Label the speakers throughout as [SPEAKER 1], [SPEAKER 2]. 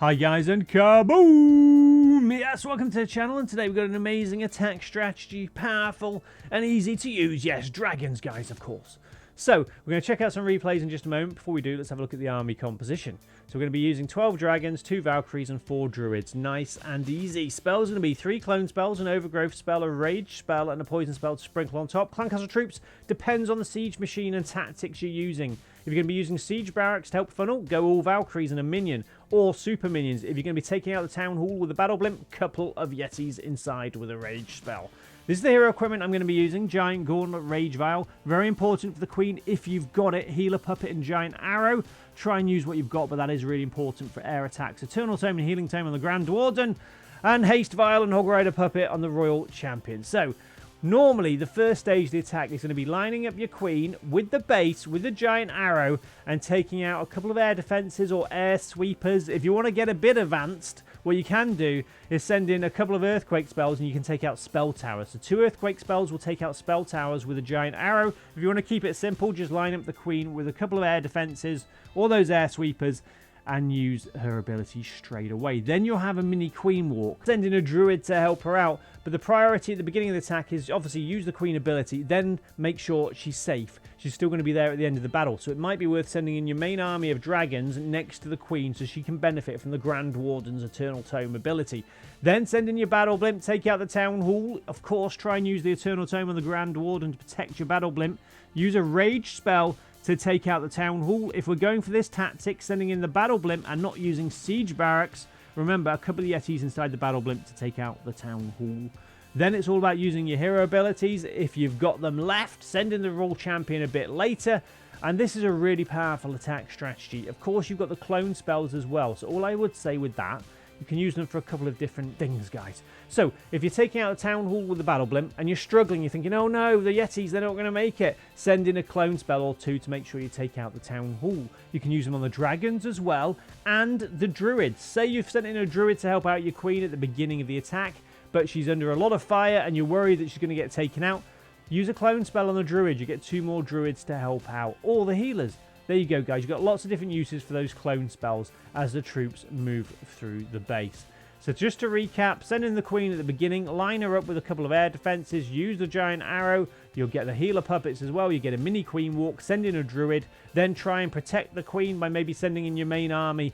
[SPEAKER 1] Hi guys and kaboom! Yes, welcome to the channel, and today we've got an amazing attack strategy, powerful and easy to use. Yes, dragons guys, of course. So, we're going to check out some replays in just a moment. Before we do, let's have a look at the army composition. So we're going to be using 12 dragons, 2 Valkyries and 4 druids. Nice and easy. Spells are going to be 3 clone spells, an overgrowth spell, a rage spell and a poison spell to sprinkle on top. Clan castle troops depends on the siege machine and tactics you're using. If you're going to be using siege barracks to help funnel, go all Valkyries and a minion, or super minions. If you're going to be taking out the town hall with a battle blimp, couple of yetis inside with a rage spell. This is the hero equipment I'm going to be using. Giant Gauntlet, Rage Vial. Very important for the Queen if you've got it. Healer Puppet and Giant Arrow. Try and use what you've got, but that is really important for air attacks. Eternal Tome and Healing Tome on the Grand Warden. And Haste Vial and Hog Rider Puppet on the Royal Champion. So, normally, the first stage of the attack is going to be lining up your Queen with the base, with the Giant Arrow, and taking out a couple of air defenses or air sweepers. If you want to get a bit advanced, what you can do is send in a couple of Earthquake spells and you can take out Spell Towers. So 2 Earthquake spells will take out Spell Towers with a Giant Arrow. If you want to keep it simple, just line up the Queen with a couple of air defenses or those air sweepers and use her ability straight away. Then you'll have a mini Queen walk. Send in a druid to help her out, but the priority at the beginning of the attack is obviously use the Queen ability, then make sure she's safe. She's still going to be there at the end of the battle, so it might be worth sending in your main army of dragons next to the Queen so she can benefit from the Grand Warden's Eternal Tome ability. Then send in your battle blimp, take out the town hall. Of course, try and use the Eternal Tome on the Grand Warden to protect your battle blimp. Use a rage spell to take out the town hall. If we're going for this tactic, sending in the battle blimp and not using siege barracks, remember a couple of yetis inside the battle blimp to take out the town hall. Then it's all about using your hero abilities. If you've got them left, send in the Royal Champion a bit later. And this is a really powerful attack strategy. Of course, you've got the clone spells as well. So all I would say with that, you can use them for a couple of different things, guys. So, if you're taking out a town hall with the battle blimp and you're struggling, you're thinking, oh no, the yetis, they're not going to make it. Send in a clone spell or 2 to make sure you take out the town hall. You can use them on the dragons as well and the druids. Say you've sent in a druid to help out your Queen at the beginning of the attack, but she's under a lot of fire and you're worried that she's going to get taken out. Use a clone spell on the druid. You get 2 more druids to help out. Or the healers. There you go, guys. You've got lots of different uses for those clone spells as the troops move through the base. So just to recap, send in the Queen at the beginning, line her up with a couple of air defenses, use the Giant Arrow, you'll get the healer puppets as well, you get a mini Queen walk, send in a druid, then try and protect the Queen by maybe sending in your main army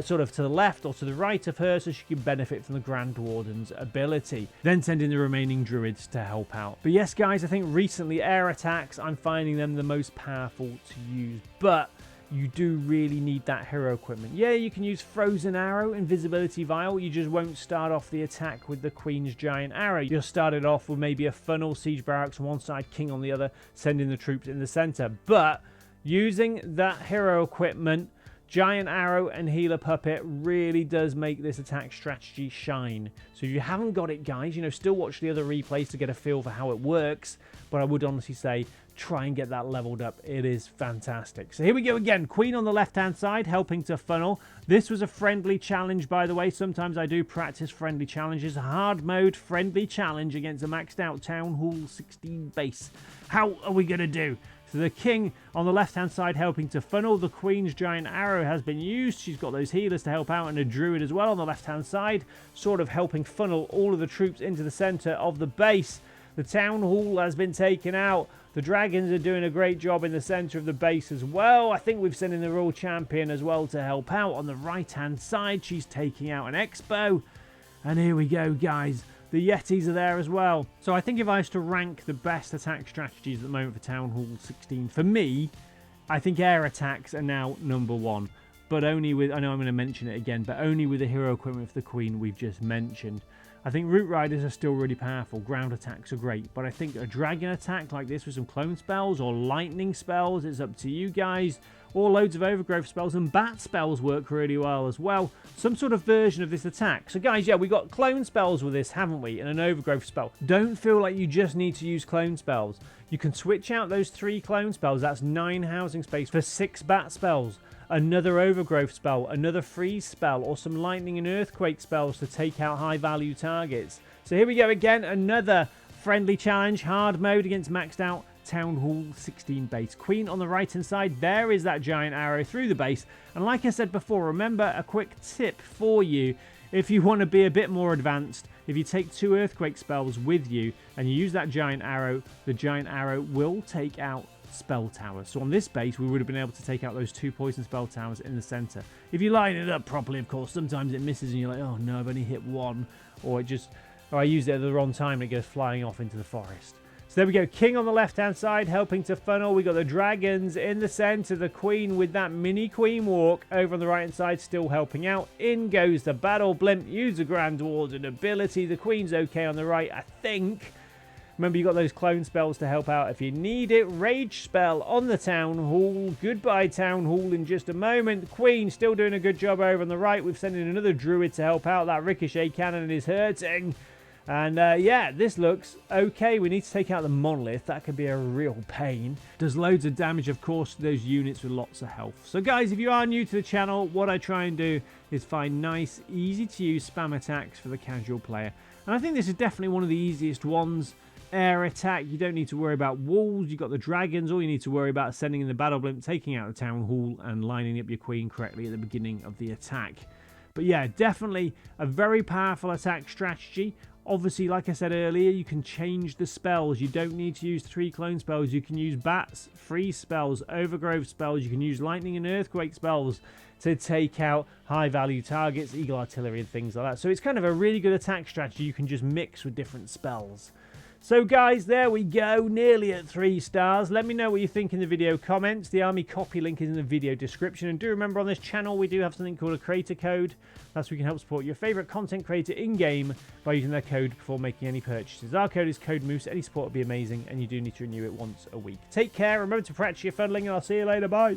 [SPEAKER 1] sort of to the left or to the right of her so she can benefit from the Grand Warden's ability. Then send in the remaining druids to help out. But yes, guys, I think recently air attacks, I'm finding them the most powerful to use. But you do really need that hero equipment. Yeah, you can use Frozen Arrow, Invisibility Vial. You just won't start off the attack with the Queen's Giant Arrow. You'll start it off with maybe a funnel, siege barracks on one side, king on the other, sending the troops in the center. But using that hero equipment, Giant Arrow and Healer Puppet really does make this attack strategy shine. So if you haven't got it, guys, still watch the other replays to get a feel for how it works. But I would honestly say, try and get that leveled up. It is fantastic. So here we go again. Queen on the left-hand side, helping to funnel. This was a friendly challenge, by the way. Sometimes I do practice friendly challenges. Hard mode friendly challenge against a maxed out Town Hall 16 base. How are we going to do? So the king on the left-hand side helping to funnel. The Queen's Giant Arrow has been used. She's got those healers to help out and a druid as well on the left-hand side, sort of helping funnel all of the troops into the center of the base. The town hall has been taken out. The dragons are doing a great job in the center of the base as well. I think we've sent in the Royal Champion as well to help out. On the right-hand side, she's taking out an expo. And here we go, guys. The yetis are there as well. So I think if I was to rank the best attack strategies at the moment for Town Hall 16, for me, I think air attacks are now number 1. But only with, I know I'm going to mention it again, but only with the hero equipment for the Queen we've just mentioned. I think Root Riders are still really powerful. Ground attacks are great. But I think a dragon attack like this with some clone spells or lightning spells, it's up to you guys. Or loads of overgrowth spells and bat spells work really well as well. Some sort of version of this attack. So guys, yeah, we got clone spells with this, haven't we? And an overgrowth spell. Don't feel like you just need to use clone spells. You can switch out those 3 clone spells. That's 9 housing space for 6 bat spells. Another overgrowth spell, another freeze spell, or some lightning and earthquake spells to take out high value targets. So here we go again, another friendly challenge, hard mode against maxed out Town Hall 16 base. Queen on the right-hand side, there is that giant arrow through the base. And like I said before, remember a quick tip for you. If you want to be a bit more advanced, if you take 2 earthquake spells with you and you use that giant arrow, the giant arrow will take out spell towers. So on this base, we would have been able to take out those 2 poison spell towers in the center. If you line it up properly, of course, sometimes it misses and you're like, oh no, I've only hit 1, or I used it at the wrong time and it goes flying off into the forest. So there we go, king on the left-hand side, helping to funnel. We got the dragons in the center, the queen with that mini queen walk over on the right-hand side, still helping out. In goes the battle blimp, use the grand warden ability. The queen's okay on the right, I think. Remember, you got those clone spells to help out if you need it. Rage spell on the town hall. Goodbye, town hall, in just a moment. Queen still doing a good job over on the right. We've sent in another druid to help out. That ricochet cannon is hurting. And yeah, this looks okay. We need to take out the monolith. That could be a real pain. Does loads of damage, of course, to those units with lots of health. So guys, if you are new to the channel, what I try and do is find nice, easy to use spam attacks for the casual player. And I think this is definitely one of the easiest ones. Air attack, you don't need to worry about walls. You've got the dragons. All you need to worry about is sending in the battle blimp, taking out the town hall, and lining up your queen correctly at the beginning of the attack. But yeah, definitely a very powerful attack strategy. Obviously, like I said earlier, you can change the spells. You don't need to use 3 clone spells. You can use bats, freeze spells, overgrowth spells. You can use lightning and earthquake spells to take out high-value targets, eagle artillery and things like that. So it's kind of a really good attack strategy you can just mix with different spells. So guys, there we go, nearly at 3 stars. Let me know what you think in the video comments. The army copy link is in the video description. And do remember, on this channel, we do have something called a creator code. That's where you can help support your favorite content creator in-game by using their code before making any purchases. Our code is CodeMoose. Any support would be amazing, and you do need to renew it once a week. Take care, remember to practice your funneling, and I'll see you later. Bye.